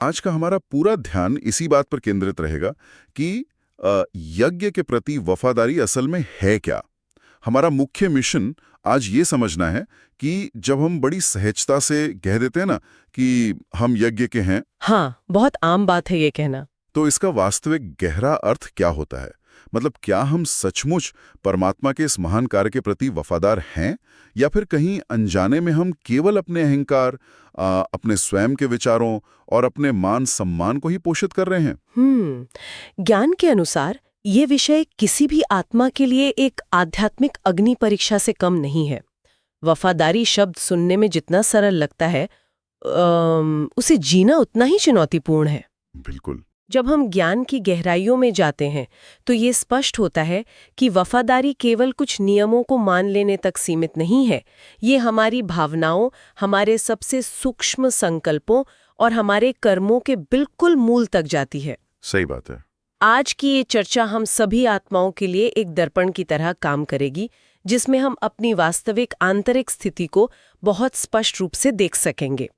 आज का हमारा पूरा ध्यान इसी बात पर केंद्रित रहेगा कि यज्ञ के प्रति वफादारी असल में है क्या। हमारा मुख्य मिशन आज ये समझना है कि जब हम बड़ी सहजता से कह देते हैं ना कि हम यज्ञ के हैं, हाँ, बहुत आम बात है ये कहना। तो इसका वास्तविक गहरा अर्थ क्या होता है। मतलब क्या हम सचमुच परमात्मा के इस महान कार्य के प्रति वफादार हैं, या फिर कहीं अनजाने में हम केवल अपने अहंकार, अपने स्वयं के विचारों और अपने मान सम्मान को ही पोषित कर रहे हैं। ज्ञान के अनुसार ये विषय किसी भी आत्मा के लिए एक आध्यात्मिक अग्नि परीक्षा से कम नहीं है। वफादारी शब्द सुनने में जितना सरल लगता है, उसे जीना उतना ही चुनौतीपूर्ण है। बिल्कुल। जब हम ज्ञान की गहराइयों में जाते हैं तो ये स्पष्ट होता है कि वफादारी केवल कुछ नियमों को मान लेने तक सीमित नहीं है। ये हमारी भावनाओं, हमारे सबसे सूक्ष्म संकल्पों और हमारे कर्मों के बिल्कुल मूल तक जाती है। सही बात है। आज की ये चर्चा हम सभी आत्माओं के लिए एक दर्पण की तरह काम करेगी, जिसमें हम अपनी वास्तविक आंतरिक स्थिति को बहुत स्पष्ट रूप से देख सकेंगे।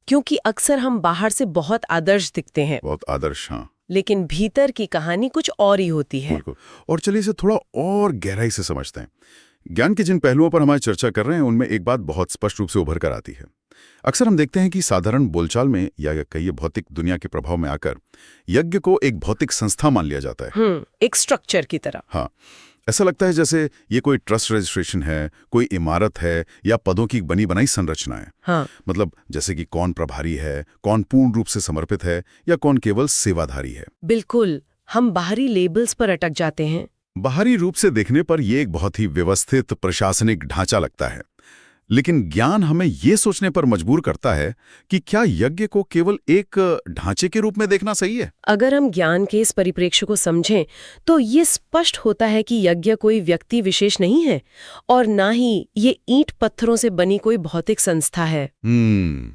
क्योंकि अक्सर हम बाहर से बहुत आदर्श दिखते हैं, बहुत आदर्श, हाँ, लेकिन भीतर की कहानी कुछ और ही होती है। बिल्कुल। और चलिए इसे थोड़ा और गहराई से समझते हैं। ज्ञान के जिन पहलुओं पर हमारी चर्चा कर रहे हैं उनमें एक बात बहुत स्पष्ट रूप से उभर कर आती है। अक्सर हम देखते हैं कि साधारण बोलचाल में या कहिए भौतिक दुनिया के प्रभाव में आकर यज्ञ को एक भौतिक संस्था मान लिया जाता है। एक स्ट्रक्चर की तरह। हाँ, ऐसा लगता है जैसे ये कोई ट्रस्ट रजिस्ट्रेशन है, कोई इमारत है या पदों की बनी बनाई संरचना है। हाँ। मतलब जैसे कि कौन प्रभारी है, कौन पूर्ण रूप से समर्पित है या कौन केवल सेवाधारी है। बिल्कुल, हम बाहरी लेबल्स पर अटक जाते हैं। बाहरी रूप से देखने पर यह एक बहुत ही व्यवस्थित प्रशासनिक ढांचा लगता है, लेकिन ज्ञान हमें ये सोचने पर मजबूर करता है कि क्या यज्ञ को केवल एक ढांचे के रूप में देखना सही है। अगर हम ज्ञान के इस परिप्रेक्ष्य को समझें तो ये स्पष्ट होता है कि यज्ञ कोई व्यक्ति विशेष नहीं है और ना ही ये ईंट पत्थरों से बनी कोई भौतिक संस्था है।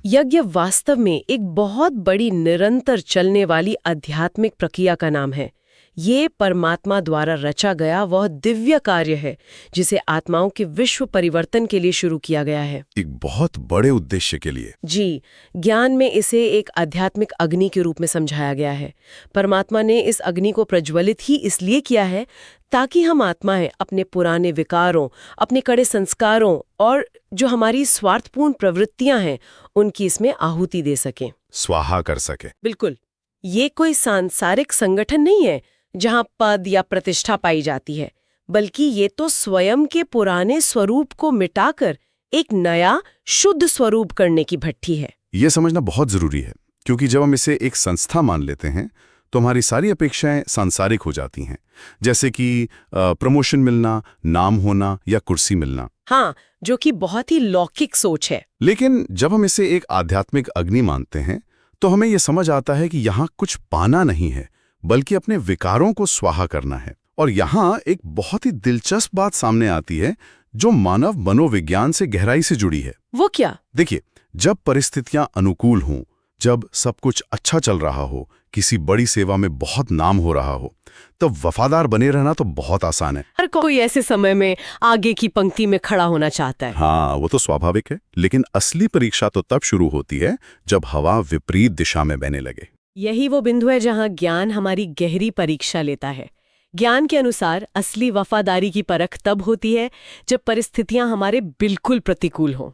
यज्ञ वास्तव में एक बहुत बड़ी निरंतर चलने वाली आध्यात्मिक प्रक्रिया का नाम है। ये परमात्मा द्वारा रचा गया वह दिव्य कार्य है जिसे आत्माओं के विश्व परिवर्तन के लिए शुरू किया गया है, एक बहुत बड़े उद्देश्य के लिए। जी, ज्ञान में इसे एक आध्यात्मिक अग्नि के रूप में समझाया गया है। परमात्मा ने इस अग्नि को प्रज्वलित ही इसलिए किया है ताकि हम आत्माएं अपने पुराने विकारों, अपने कड़े संस्कारों और जो हमारी स्वार्थपूर्ण प्रवृत्तियां हैं उनकी इसमें आहुति दे सकें, स्वाहा कर सके। बिल्कुल। ये कोई सांसारिक संगठन नहीं है जहां पद या प्रतिष्ठा पाई जाती है, बल्कि ये तो स्वयं के पुराने स्वरूप को मिटाकर एक नया शुद्ध स्वरूप करने की भट्ठी है। ये समझना बहुत जरूरी है, क्योंकि जब हम इसे एक संस्था मान लेते हैं तो हमारी सारी अपेक्षाएं सांसारिक हो जाती हैं, जैसे कि प्रमोशन मिलना, नाम होना या कुर्सी मिलना। हाँ, जो कि बहुत ही लौकिक सोच है। लेकिन जब हम इसे एक आध्यात्मिक अग्नि मानते हैं तो हमें यह समझ आता है कि यहाँ कुछ पाना नहीं है, बल्कि अपने विकारों को स्वाहा करना है। और यहाँ एक बहुत ही दिलचस्प बात सामने आती है जो मानव मनोविज्ञान से गहराई से जुड़ी है। वो क्या? देखिए, जब परिस्थितियां अनुकूल हों, जब सब कुछ अच्छा चल रहा हो, किसी बड़ी सेवा में बहुत नाम हो रहा हो, तब वफादार बने रहना तो बहुत आसान है। हर कोई ऐसे समय में आगे की पंक्ति में खड़ा होना चाहता है। हाँ, वो तो स्वाभाविक है, लेकिन असली परीक्षा तो तब शुरू होती है जब हवा विपरीत दिशा में बहने लगे। यही वो बिंदु है जहां ज्ञान हमारी गहरी परीक्षा लेता है। ज्ञान के अनुसार असली वफादारी की परख तब होती है जब परिस्थितियां हमारे बिल्कुल प्रतिकूल हों।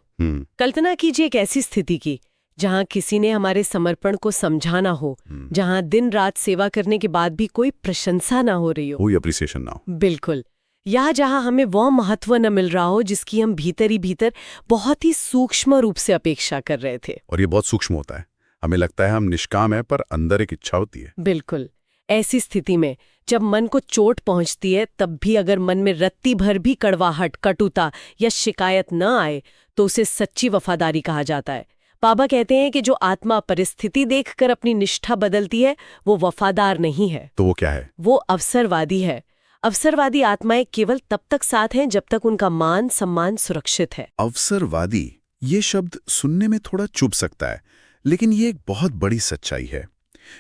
कल्पना कीजिए एक ऐसी स्थिति की जहां किसी ने हमारे समर्पण को समझा ना हो, जहां दिन रात सेवा करने के बाद भी कोई प्रशंसा ना हो रही हो, कोई अप्रिसिएशन ना हो। बिल्कुल। या जहां हमें वो महत्व न मिल रहा हो जिसकी हम भीतर ही भीतर बहुत ही सूक्ष्म रूप से अपेक्षा कर रहे थे। और ये बहुत सूक्ष्म होता है, हमें लगता है हम निष्काम है, पर अंदर एक इच्छा होती है। बिल्कुल। ऐसी स्थिति में जब मन को चोट पहुंचती है, तब भी अगर मन में रत्ती भर भी कड़वाहट, कटुता या शिकायत न आए तो उसे सच्ची वफादारी कहा जाता है। बाबा कहते हैं कि जो आत्मा परिस्थिति देखकर अपनी निष्ठा बदलती है वो वफादार नहीं है। तो वो क्या है? वो अवसरवादी है। अवसरवादी आत्माएं केवल तब तक साथ हैं जब तक उनका मान सम्मान सुरक्षित है। अवसरवादी, ये शब्द सुनने में थोड़ा चुभ सकता है, लेकिन ये एक बहुत बड़ी सच्चाई है।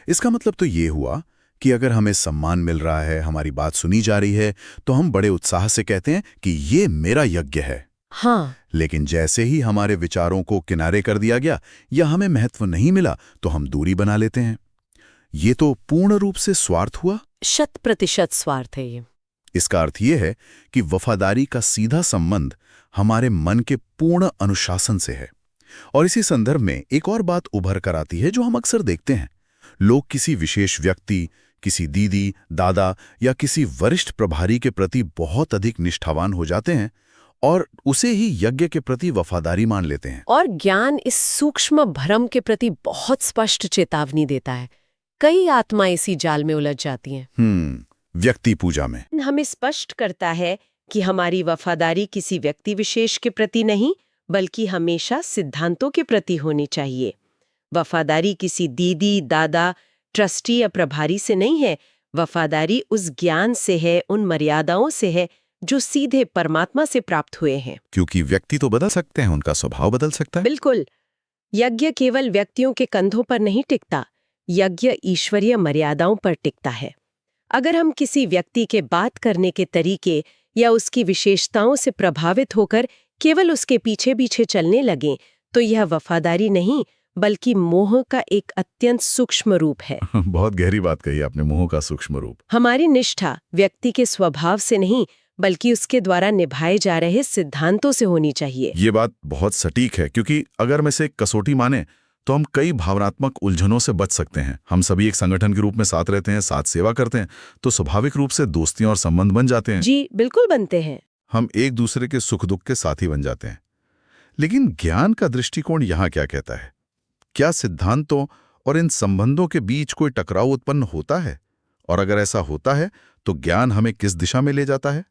इसका मतलब तो ये हुआ कि अगर हमें सम्मान मिल रहा है, हमारी बात सुनी जा रही है, तो हम बड़े उत्साह से कहते हैं कि ये मेरा यज्ञ है। हाँ, लेकिन जैसे ही हमारे विचारों को किनारे कर दिया गया या हमें महत्व नहीं मिला तो हम दूरी बना लेते हैं। ये तो पूर्ण रूप से स्वार्थ हुआ। 100% स्वार्थ है ये। इसका अर्थ ये है कि वफादारी का सीधा संबंध हमारे मन के पूर्ण अनुशासन से है। और इसी संदर्भ में एक और बात उभर कर आती है जो हम अक्सर देखते हैं। लोग किसी विशेष व्यक्ति, किसी दीदी, दादा या किसी वरिष्ठ प्रभारी के प्रति बहुत अधिक निष्ठावान हो जाते हैं और उसे ही यज्ञ के प्रति वफादारी मान लेते हैं। और ज्ञान इस सूक्ष्म भ्रम के प्रति बहुत स्पष्ट चेतावनी देता है। कई आत्माएं इसी जाल में उलझ जाती हैं। व्यक्ति पूजा में हमें स्पष्ट करता है कि हमारी वफादारी किसी व्यक्ति विशेष के प्रति नहीं, बल्कि हमेशा सिद्धांतों के प्रति होनी चाहिए। वफादारी किसी दीदी, दादा, ट्रस्टी या प्रभारी से नहीं है। वफादारी उस ज्ञान से है, उन मर्यादाओं से है जो सीधे परमात्मा से प्राप्त हुए हैं। क्योंकि व्यक्ति तो बदल सकते हैं, उनका स्वभाव बदल सकता है। बिल्कुल। यज्ञ केवल व्यक्तियों के कंधों पर नहीं टिकता, यज्ञ ईश्वरीय मर्यादाओं पर टिकता है। अगर हम किसी व्यक्ति के बात करने के तरीके या उसकी विशेषताओं से प्रभावित होकर केवल उसके पीछे पीछे चलने लगें, तो यह वफादारी नहीं बल्कि मोह का एक अत्यंत सूक्ष्म रूप है। बहुत गहरी बात कही आपने, मोह का सूक्ष्म रूप। हमारी निष्ठा व्यक्ति के स्वभाव से नहीं बल्कि उसके द्वारा निभाए जा रहे सिद्धांतों से होनी चाहिए। ये बात बहुत सटीक है, क्योंकि अगर मैं इसे कसौटी माने तो हम कई भावनात्मक उलझनों से बच सकते हैं। हम सभी एक संगठन के रूप में साथ रहते हैं, साथ सेवा करते हैं, तो स्वाभाविक रूप से दोस्तियां और संबंध बन जाते हैं। जी बिल्कुल बनते हैं। हम एक दूसरे के सुख दुख के साथी बन जाते हैं। लेकिन ज्ञान का दृष्टिकोण यहाँ क्या कहता है? क्या सिद्धांतों और इन संबंधों के बीच कोई टकराव उत्पन्न होता है? और अगर ऐसा होता है तो ज्ञान हमें किस दिशा में ले जाता है?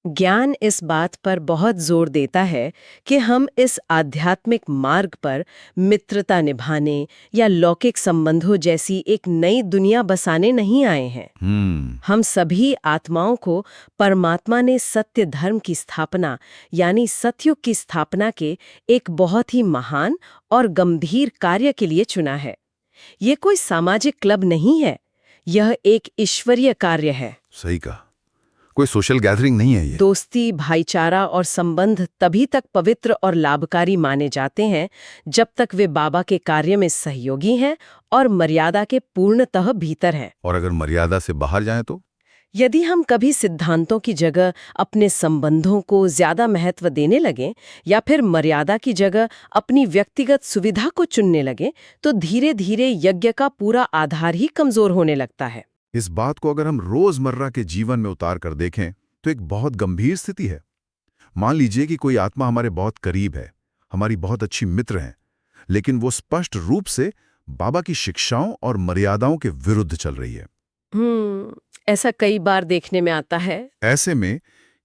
ज्ञान इस बात पर बहुत जोर देता है कि हम इस आध्यात्मिक मार्ग पर मित्रता निभाने या लौकिक संबंधों जैसी एक नई दुनिया बसाने नहीं आए हैं। हम सभी आत्माओं को परमात्मा ने सत्य धर्म की स्थापना यानी सतयुग की स्थापना के एक बहुत ही महान और गंभीर कार्य के लिए चुना है। ये कोई सामाजिक क्लब नहीं है, यह एक ईश्वरीय कार्य है। सही कहा, कोई सोशल गैदरिंग नहीं है ये। दोस्ती, भाईचारा और संबंध तभी तक पवित्र और लाभकारी माने जाते हैं जब तक वे बाबा के कार्य में सहयोगी हैं और मर्यादा के पूर्णतः भीतर हैं। और अगर मर्यादा से बाहर जाएं तो? यदि हम कभी सिद्धांतों की जगह अपने संबंधों को ज्यादा महत्व देने लगें या फिर मर्यादा की जगह अपनी व्यक्तिगत सुविधा को चुनने लगें, तो धीरे धीरे यज्ञ का पूरा आधार ही कमजोर होने लगता है। इस बात को अगर हम रोजमर्रा के जीवन में उतार कर देखें तो एक बहुत गंभीर स्थिति है। मान लीजिए कि कोई आत्मा हमारे बहुत करीब है, हमारी बहुत अच्छी मित्र है, लेकिन वो स्पष्ट रूप से बाबा की शिक्षाओं और मर्यादाओं के विरुद्ध चल रही है। ऐसा कई बार देखने में आता है। ऐसे में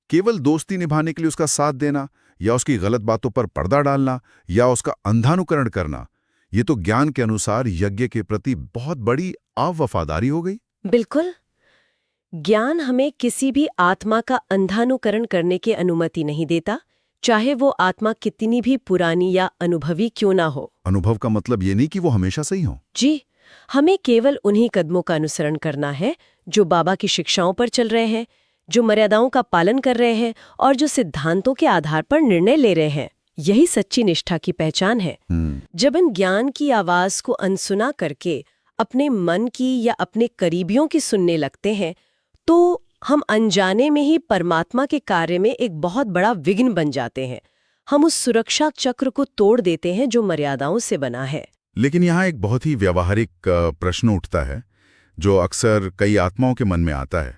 केवल दोस्ती निभाने के लिए उसका साथ देना या उसकी गलत बातों पर पर्दा डालना या उसका अंधानुकरण करना, ये तो ज्ञान के अनुसार यज्ञ के प्रति बहुत बड़ी अवफादारी हो गई। बिल्कुल। ज्ञान हमें किसी भी आत्मा का अंधानुकरण करने की अनुमति नहीं देता, चाहे वो आत्मा कितनी भी पुरानी या अनुभवी क्यों ना हो। अनुभव का मतलब ये नहीं कि वो हमेशा सही हो। जी, हमें केवल उन्हीं कदमों का अनुसरण करना है जो बाबा की शिक्षाओं पर चल रहे हैं, जो मर्यादाओं का पालन कर रहे हैं और जो सिद्धांतों के आधार पर निर्णय ले रहे हैं। यही सच्ची निष्ठा की पहचान है। जब इन ज्ञान की आवाज को अनसुना करके अपने मन की या अपने करीबियों की सुनने लगते हैं, तो हम अनजाने में ही परमात्मा के कार्य में एक बहुत बड़ा विघ्न बन जाते हैं। हम उस सुरक्षा चक्र को तोड़ देते हैं जो मर्यादाओं से बना है। लेकिन यहाँ एक बहुत ही व्यावहारिक प्रश्न उठता है जो अक्सर कई आत्माओं के मन में आता है।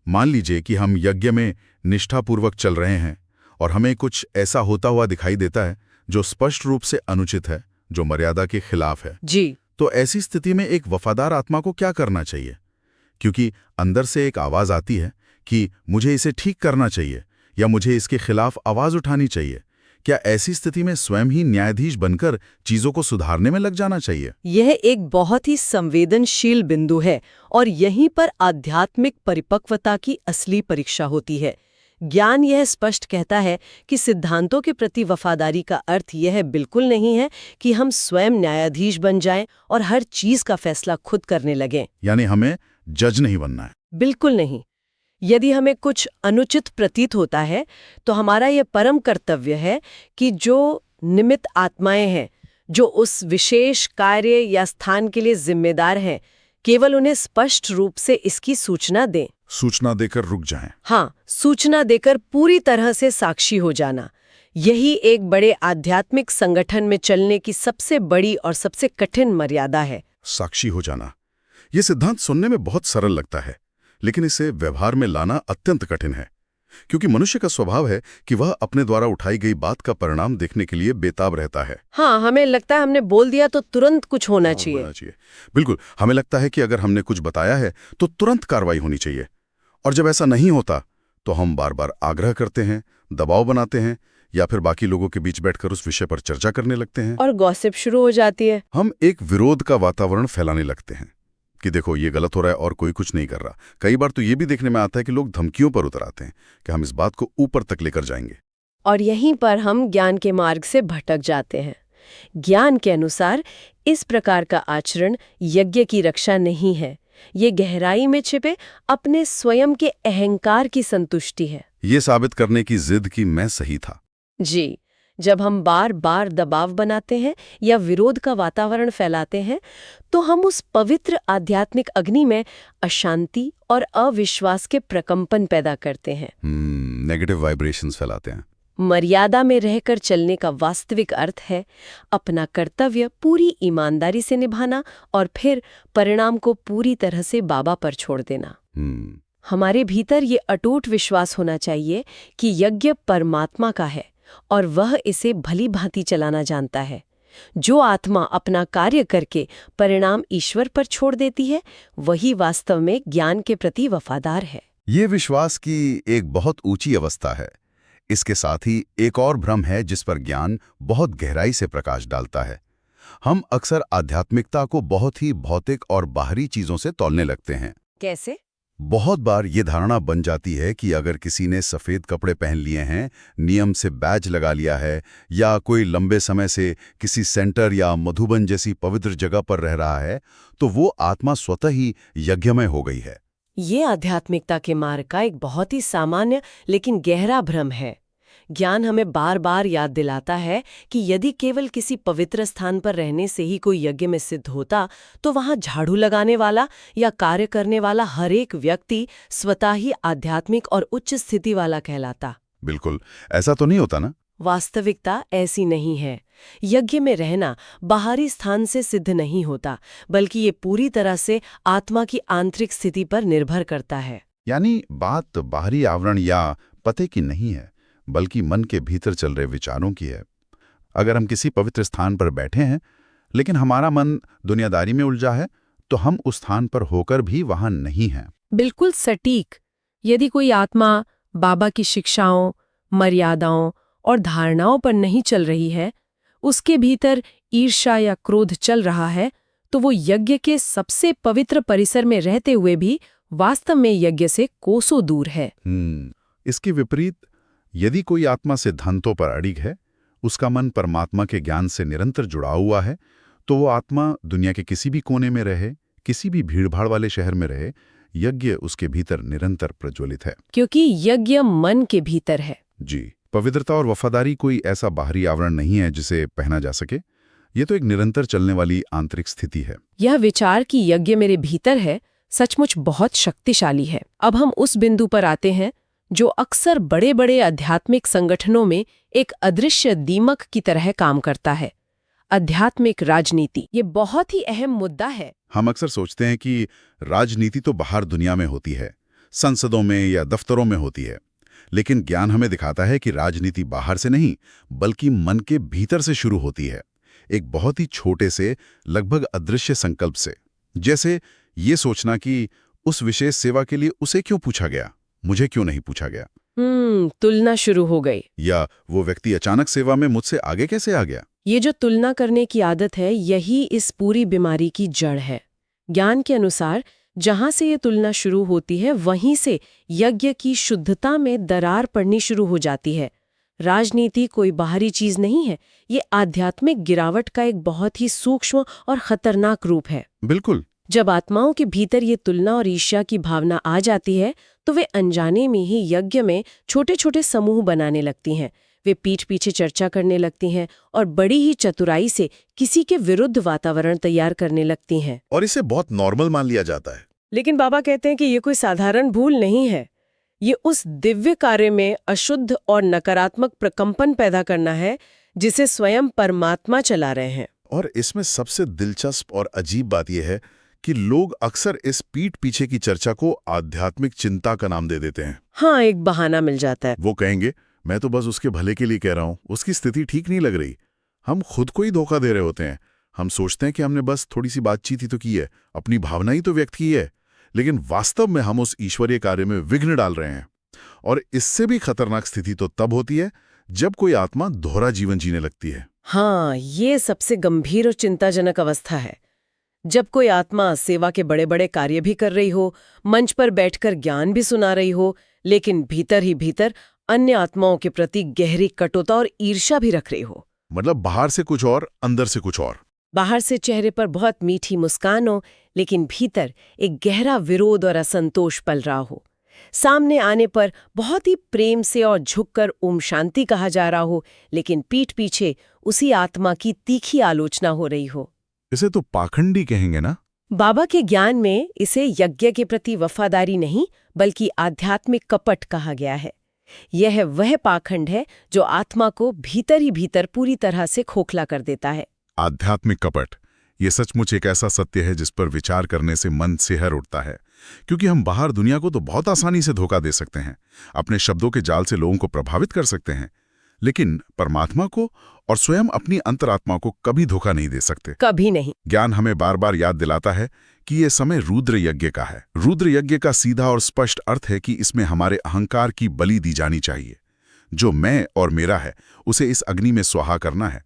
मान लीजिए कि हम यज्ञ में निष्ठापूर्वक चल रहे हैं और हमें कुछ ऐसा होता हुआ दिखाई देता है जो स्पष्ट रूप से अनुचित है, जो मर्यादा के खिलाफ है। जी। तो ऐसी स्थिति में एक वफादार आत्मा को क्या करना चाहिए? क्योंकि अंदर से एक आवाज आती है कि मुझे इसे ठीक करना चाहिए या मुझे इसके खिलाफ आवाज उठानी चाहिए। क्या ऐसी स्थिति में स्वयं ही न्यायाधीश बनकर चीजों को सुधारने में लग जाना चाहिए? यह एक बहुत ही संवेदनशील बिंदु है और यहीं पर आध्यात्मिक परिपक्वता की असली परीक्षा होती है। ज्ञान यह स्पष्ट कहता है कि सिद्धांतों के प्रति वफादारी का अर्थ यह बिल्कुल नहीं है कि हम स्वयं न्यायाधीश बन जाएं और हर चीज का फैसला खुद करने लगें। यानी हमें जज नहीं बनना है। बिल्कुल नहीं। यदि हमें कुछ अनुचित प्रतीत होता है तो हमारा ये परम कर्तव्य है कि जो निमित्त आत्माएं हैं, जो उस विशेष कार्य या स्थान के लिए जिम्मेदार हैं, केवल उन्हें स्पष्ट रूप से इसकी सूचना दें। सूचना देकर रुक जाएं। हाँ, सूचना देकर पूरी तरह से साक्षी हो जाना। यही एक बड़े आध्यात्मिक संगठन में चलने की सबसे बड़ी और सबसे कठिन मर्यादा है। साक्षी हो जाना, ये सिद्धांत सुनने में बहुत सरल लगता है, लेकिन इसे व्यवहार में लाना अत्यंत कठिन है, क्योंकि मनुष्य का स्वभाव है कि वह अपने द्वारा उठाई गई बात का परिणाम देखने के लिए बेताब रहता है। हाँ, हमें लगता है हमने बोल दिया तो तुरंत कुछ होना चाहिए। बिल्कुल, हमें लगता है कि अगर हमने कुछ बताया है तो तुरंत कार्रवाई होनी चाहिए, और जब ऐसा नहीं होता तो हम बार बार आग्रह करते हैं, दबाव बनाते हैं, या फिर बाकी लोगों के बीच बैठकर उस विषय पर चर्चा करने लगते हैं और गॉसिप शुरू हो जाती है। हम एक विरोध का वातावरण फैलाने लगते हैं कि देखो ये गलत हो रहा है और कोई कुछ नहीं कर रहा। कई बार तो ये भी देखने में आता है कि लोग धमकियों पर उतर आते हैं कि हम इस बात को ऊपर तक लेकर जाएंगे। और यहीं पर हम ज्ञान के मार्ग से भटक जाते हैं। ज्ञान के अनुसार इस प्रकार का आचरण यज्ञ की रक्षा नहीं है, ये गहराई में छिपे अपने स्वयं के अहंकार की संतुष्टि है। ये साबित करने की जिद कि मैं सही था। जी, जब हम बार बार दबाव बनाते हैं या विरोध का वातावरण फैलाते हैं तो हम उस पवित्र आध्यात्मिक अग्नि में अशांति और अविश्वास के प्रकंपन पैदा करते हैं। नेगेटिव वाइब्रेशंस फैलाते हैं। मर्यादा में रहकर चलने का वास्तविक अर्थ है अपना कर्तव्य पूरी ईमानदारी से निभाना और फिर परिणाम को पूरी तरह से बाबा पर छोड़ देना। हमारे भीतर ये अटूट विश्वास होना चाहिए कि यज्ञ परमात्मा का है और वह इसे भली भांति चलाना जानता है। जो आत्मा अपना कार्य करके परिणाम ईश्वर पर छोड़ देती है, वही वास्तव में ज्ञान के प्रति वफादार है। ये विश्वास की एक बहुत ऊंची अवस्था है। इसके साथ ही एक और भ्रम है जिस पर ज्ञान बहुत गहराई से प्रकाश डालता है। हम अक्सर आध्यात्मिकता को बहुत ही भौतिक और बाहरी चीजों से तौलने लगते हैं। कैसे? बहुत बार ये धारणा बन जाती है कि अगर किसी ने सफ़ेद कपड़े पहन लिए हैं, नियम से बैज लगा लिया है, या कोई लंबे समय से किसी सेंटर या मधुबन जैसी पवित्र जगह पर रह रहा है, तो वो आत्मा स्वतः ही यज्ञमय हो गई है। ये आध्यात्मिकता के मार्ग का एक बहुत ही सामान्य लेकिन गहरा भ्रम है। ज्ञान हमें बार बार याद दिलाता है कि यदि केवल किसी पवित्र स्थान पर रहने से ही कोई यज्ञ में सिद्ध होता, तो वहां झाड़ू लगाने वाला या कार्य करने वाला हर एक व्यक्ति स्वतः ही आध्यात्मिक और उच्च स्थिति वाला कहलाता। बिल्कुल, ऐसा तो नहीं होता ना। वास्तविकता ऐसी नहीं है। यज्ञ में रहना बाहरी स्थान से सिद्ध नहीं होता, बल्कि ये पूरी तरह से आत्मा की आंतरिक स्थिति पर निर्भर करता है। यानी बात बाहरी आवरण या पते की नहीं है, बल्कि मन के भीतर चल रहे विचारों की है। अगर हम किसी पवित्र स्थान पर बैठे हैं, लेकिन हमारा मन दुनियादारी में उलझा है, तो हम उस स्थान पर होकर भी वहां नहीं हैं। बिल्कुल सटीक। यदि कोई आत्मा बाबा की शिक्षाओं, मर्यादाओं और धारणाओं पर नहीं चल रही है, उसके भीतर ईर्ष्या या क्रोध चल रहा है, तो वो यज्ञ के सबसे पवित्र परिसर में रहते हुए भी वास्तव में यज्ञ से कोसों दूर है। इसके विपरीत, यदि कोई आत्मा सिद्धांतों पर अड़िग है, उसका मन परमात्मा के ज्ञान से निरंतर जुड़ा हुआ है, तो वो आत्मा दुनिया के किसी भी कोने में रहे, किसी भी भीड़भाड़ वाले शहर में रहे, यज्ञ उसके भीतर निरंतर प्रज्वलित है। क्योंकि यज्ञ मन के भीतर है। जी, पवित्रता और वफादारी कोई ऐसा बाहरी आवरण नहीं है जिसे पहना जा सके। ये तो एक निरंतर चलने वाली आंतरिक स्थिति है। यह विचार कि यज्ञ मेरे भीतर है सचमुच बहुत शक्तिशाली है। अब हम उस बिंदु पर आते हैं जो अक्सर बड़े बड़े आध्यात्मिक संगठनों में एक अदृश्य दीमक की तरह काम करता है, आध्यात्मिक राजनीति। ये बहुत ही अहम मुद्दा है। हम अक्सर सोचते हैं कि राजनीति तो बाहर दुनिया में होती है, संसदों में या दफ्तरों में होती है, लेकिन ज्ञान हमें दिखाता है कि राजनीति बाहर से नहीं, बल्कि मन के भीतर से शुरू होती है, एक बहुत ही छोटे से, लगभग अदृश्य संकल्प से। जैसे ये सोचना कि उस विशेष सेवा के लिए उसे क्यों पूछा गया, मुझे क्यों नहीं पूछा गया। तुलना शुरू हो गई। या वो व्यक्ति अचानक सेवा में मुझसे आगे कैसे आ गया। ये जो तुलना करने की आदत है, यही इस पूरी बीमारी की जड़ है। ज्ञान के अनुसार जहां से ये तुलना शुरू होती है, वहीं से यज्ञ की शुद्धता में दरार पड़नी शुरू हो जाती है। राजनीति कोई बाहरी चीज नहीं है, ये आध्यात्मिक गिरावट का एक बहुत ही सूक्ष्म और खतरनाक रूप है। बिल्कुल, जब आत्माओं के भीतर ये तुलना और ईर्ष्या की भावना आ जाती है तो वे अनजाने में ही यज्ञ में छोटे छोटे समूह बनाने लगती हैं। वे पीठ पीछे चर्चा करने लगती हैं और बड़ी ही चतुराई से किसी के विरुद्ध वातावरण तैयार करने लगती हैं। और इसे बहुत नॉर्मल मान लिया जाता है। लेकिन बाबा कहते हैं कि ये कोई साधारण भूल नहीं है। ये उस दिव्य कार्य में अशुद्ध और नकारात्मक प्रकंपन पैदा करना है जिसे स्वयं परमात्मा चला रहे हैं। और इसमें सबसे दिलचस्प और अजीब बात यह है कि लोग अक्सर इस पीठ पीछे की चर्चा को आध्यात्मिक चिंता का नाम दे देते हैं। हाँ, एक बहाना मिल जाता है। वो कहेंगे मैं तो बस उसके भले के लिए कह रहा हूं, उसकी स्थिति ठीक नहीं लग रही। हम खुद को ही धोखा दे रहे होते हैं। हम सोचते हैं कि हमने बस थोड़ी सी बातचीत ही तो की है, अपनी भावना ही तो व्यक्त की है, लेकिन वास्तव में हम उस ईश्वरीय कार्य में विघ्न डाल रहे हैं। और इससे भी खतरनाक स्थिति तो तब होती है जब कोई आत्मा दोहरा जीवन जीने लगती है। हाँ, ये सबसे गंभीर और चिंताजनक अवस्था है। जब कोई आत्मा सेवा के बड़े बड़े कार्य भी कर रही हो, मंच पर बैठकर ज्ञान भी सुना रही हो, लेकिन भीतर ही भीतर अन्य आत्माओं के प्रति गहरी कटुता और ईर्ष्या भी रख रही हो। मतलब बाहर से कुछ और, अंदर से कुछ और। बाहर से चेहरे पर बहुत मीठी मुस्कान हो, लेकिन भीतर एक गहरा विरोध और असंतोष पल रहा हो। सामने आने पर बहुत ही प्रेम से और झुककर ओम शांति कहा जा रहा हो, लेकिन पीठ पीछे उसी आत्मा की तीखी आलोचना हो रही हो। इसे तो पाखंडी कहेंगे ना? बाबा के ज्ञान में इसे यज्ञ के प्रति वफादारी नहीं बल्कि आध्यात्मिक कपट कहा गया है। यह वह पाखंड है जो आत्मा को भीतर ही भीतर पूरी तरह से खोखला कर देता है। आध्यात्मिक कपट, ये सचमुच एक ऐसा सत्य है जिस पर विचार करने से मन सिहर उठता है, क्योंकि हम बाहर दुनिया को तो बहुत आसानी से धोखा दे सकते हैं, अपने शब्दों के जाल से लोगों को प्रभावित कर सकते हैं, लेकिन परमात्मा को और स्वयं अपनी अंतरात्मा को कभी धोखा नहीं दे सकते। कभी नहीं। ज्ञान हमें बार बार याद दिलाता है कि यह समय रुद्र यज्ञ का है। रुद्र यज्ञ का सीधा और स्पष्ट अर्थ है कि इसमें हमारे अहंकार की बलि दी जानी चाहिए। जो मैं और मेरा है उसे इस अग्नि में स्वाहा करना है।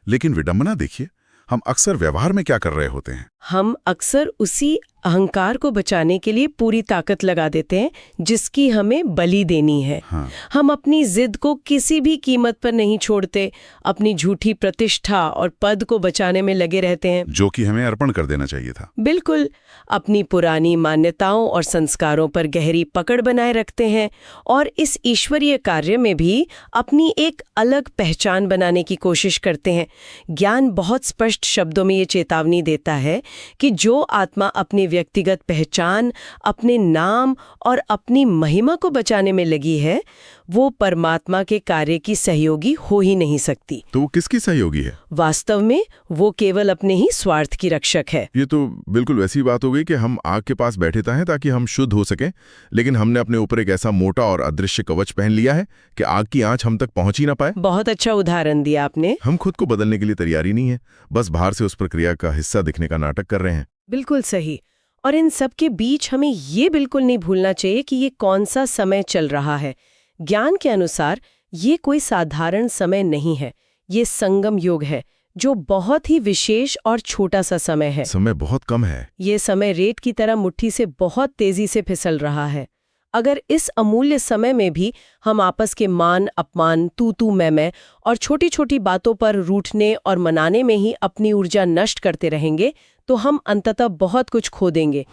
लेकिन विडंबना देखिए, हम अक्सर व्यवहार में क्या कर रहे होते हैं? हम अक्सर उसी अहंकार को बचाने के लिए पूरी ताकत लगा देते हैं जिसकी हमें बलि देनी है। हाँ। हम अपनी जिद को किसी भी कीमत पर नहीं छोड़ते, अपनी झूठी प्रतिष्ठा और पद को बचाने में लगे रहते हैं, जो कि हमें अर्पण कर देना चाहिए था। बिल्कुल। अपनी पुरानी मान्यताओं और संस्कारों पर गहरी पकड़ बनाए रखते हैं और इस ईश्वरीय कार्य में भी अपनी एक अलग पहचान बनाने की कोशिश करते हैं। ज्ञान बहुत स्पष्ट शब्दों में ये चेतावनी देता है कि जो आत्मा अपनी व्यक्तिगत पहचान, अपने नाम और अपनी महिमा को बचाने में लगी है, वो परमात्मा के कार्य की सहयोगी हो ही नहीं सकती। तो वो किसकी सहयोगी है? वास्तव में वो केवल अपने ही स्वार्थ की रक्षक है। ये तो बिल्कुल वैसी बात हो गई कि हम आग के पास बैठे हैं ताकि हम शुद्ध हो सकें, लेकिन हमने अपने ऊपर एक ऐसा मोटा और अदृश्य कवच पहन लिया है कि आग की आंच हम तक पहुंच ही ना पाए। बहुत अच्छा उदाहरण दिया आपने। हम खुद को बदलने के लिए तैयारी नहीं है, बस बाहर से उस प्रक्रिया का हिस्सा दिखने का नाटक कर रहे हैं। बिल्कुल सही। और इन सब के बीच हमें ये बिल्कुल नहीं भूलना चाहिए कि ये कौन सा समय चल रहा है। ज्ञान के अनुसार ये कोई साधारण समय नहीं है, ये संगम युग है जो बहुत ही विशेष और छोटा सा समय है। समय बहुत कम है। ये समय रेत की तरह मुट्ठी से बहुत तेजी से फिसल रहा है। अगर इस अमूल्य समय में भी हम आपस के मान अपमान, तू मैं और छोटी छोटी बातों पर रूठने और मनाने में ही अपनी ऊर्जा नष्ट करते रहेंगे तो हम अंततः बहुत कुछ खो देंगे।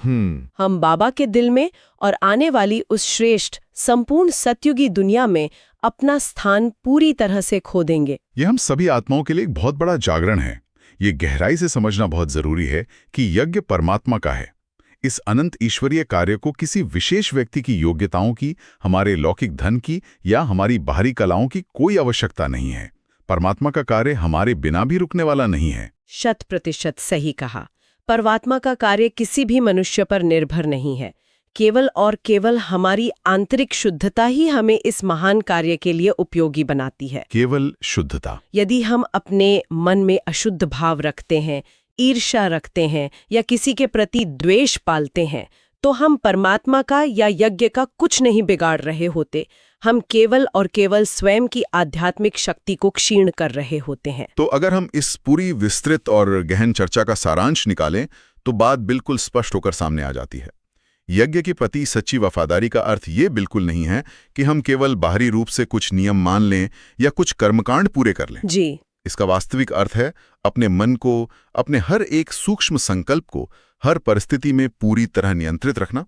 हम बाबा के दिल में और आने वाली उस श्रेष्ठ संपूर्ण सतयुगी दुनिया में अपना स्थान पूरी तरह से खो देंगे। ये हम सभी आत्माओं के लिए एक बहुत बड़ा जागरण है। ये गहराई से समझना बहुत जरूरी है कि यज्ञ परमात्मा का है। इस अनंत ईश्वरीय कार्य को किसी विशेष व्यक्ति की योग्यताओं की, हमारे लौकिक धन की या हमारी बाहरी कलाओं की कोई आवश्यकता नहीं है। परमात्मा का कार्य हमारे बिना भी रुकने वाला नहीं है। 100% सही कहा। परमात्मा का कार्य किसी भी मनुष्य पर निर्भर नहीं है। केवल और केवल हमारी आंतरिक शुद्धता ही हमें इस महान कार्य के लिए उपयोगी बनाती है। केवल शुद्धता। यदि हम अपने मन में अशुद्ध भाव रखते हैं, ईर्ष्या रखते हैं या किसी के प्रति द्वेष पालते हैं, तो हम परमात्मा का या यज्ञ का कुछ नहीं बिगाड़ रहे होते। हम केवल और केवल स्वयं की आध्यात्मिक शक्ति को क्षीण कर रहे होते हैं। तो अगर हम इस पूरी विस्तृत और गहन चर्चा का सारांश निकालें तो बात बिल्कुल स्पष्ट होकर सामने आ जाती है। यज्ञ के प्रति सच्ची वफादारी का अर्थ ये बिल्कुल नहीं है कि हम केवल बाहरी रूप से कुछ नियम मान लें या कुछ कर्मकांड पूरे कर लें। जी। इसका वास्तविक अर्थ है अपने मन को, अपने हर एक सूक्ष्म संकल्प को हर परिस्थिति में पूरी तरह नियंत्रित रखना,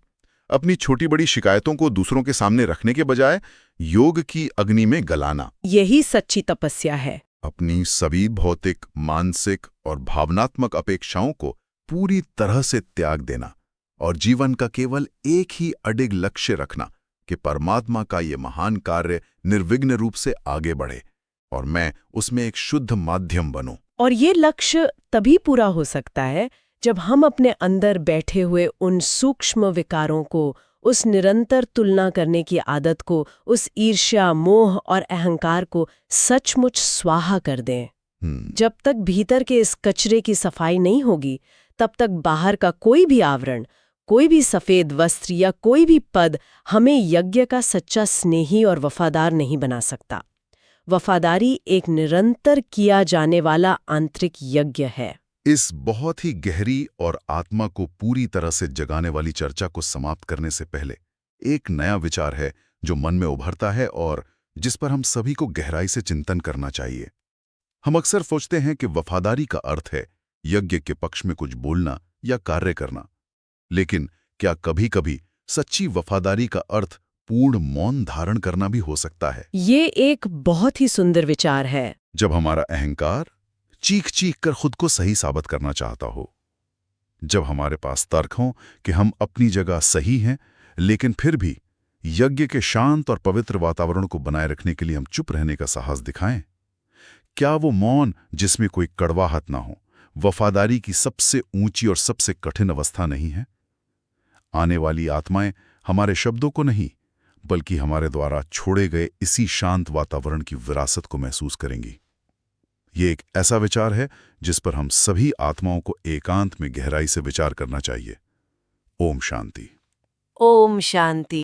अपनी छोटी बड़ी शिकायतों को दूसरों के सामने रखने के बजाय योग की अग्नि में गलाना, यही सच्ची तपस्या है। अपनी सभी भौतिक, मानसिक और भावनात्मक अपेक्षाओं को पूरी तरह से त्याग देना और जीवन का केवल एक ही अडिग लक्ष्य रखना कि परमात्मा का ये महान कार्य निर्विघ्न रूप से आगे बढ़े और मैं उसमें एक शुद्ध माध्यम बनूं। और ये लक्ष्य तभी पूरा हो सकता है जब हम अपने अंदर बैठे हुए उन सूक्ष्म विकारों को, उस निरंतर तुलना करने की आदत को, उस ईर्ष्या, मोह और अहंकार को सचमुच स्वाहा कर दें। जब तक भीतर के इस कचरे की सफाई नहीं होगी, तब तक बाहर का कोई भी आवरण, कोई भी सफेद वस्त्र या कोई भी पद हमें यज्ञ का सच्चा स्नेही और वफादार नहीं बना सकता। वफादारी एक निरंतर किया जाने वाला आंतरिक यज्ञ है। इस बहुत ही गहरी और आत्मा को पूरी तरह से जगाने वाली चर्चा को समाप्त करने से पहले एक नया विचार है जो मन में उभरता है और जिस पर हम सभी को गहराई से चिंतन करना चाहिए। हम अक्सर सोचते हैं कि वफादारी का अर्थ है यज्ञ के पक्ष में कुछ बोलना या कार्य करना, लेकिन क्या कभी-कभी सच्ची वफादारी का अर्थ पूर्ण मौन धारण करना भी हो सकता है? ये एक बहुत ही सुंदर विचार है। जब हमारा अहंकार चीख-चीख कर खुद को सही साबित करना चाहता हो, जब हमारे पास तर्क हो कि हम अपनी जगह सही हैं, लेकिन फिर भी यज्ञ के शांत और पवित्र वातावरण को बनाए रखने के लिए हम चुप रहने का साहस दिखाएं, क्या वो मौन जिसमें कोई कड़वाहट ना हो वफादारी की सबसे ऊंची और सबसे कठिन अवस्था नहीं है? आने वाली आत्माएं हमारे शब्दों को नहीं, बल्कि हमारे द्वारा छोड़े गए इसी शांत वातावरण की विरासत को महसूस करेंगी। ये एक ऐसा विचार है जिस पर हम सभी आत्माओं को एकांत में गहराई से विचार करना चाहिए। ओम शांति। ओम शांति।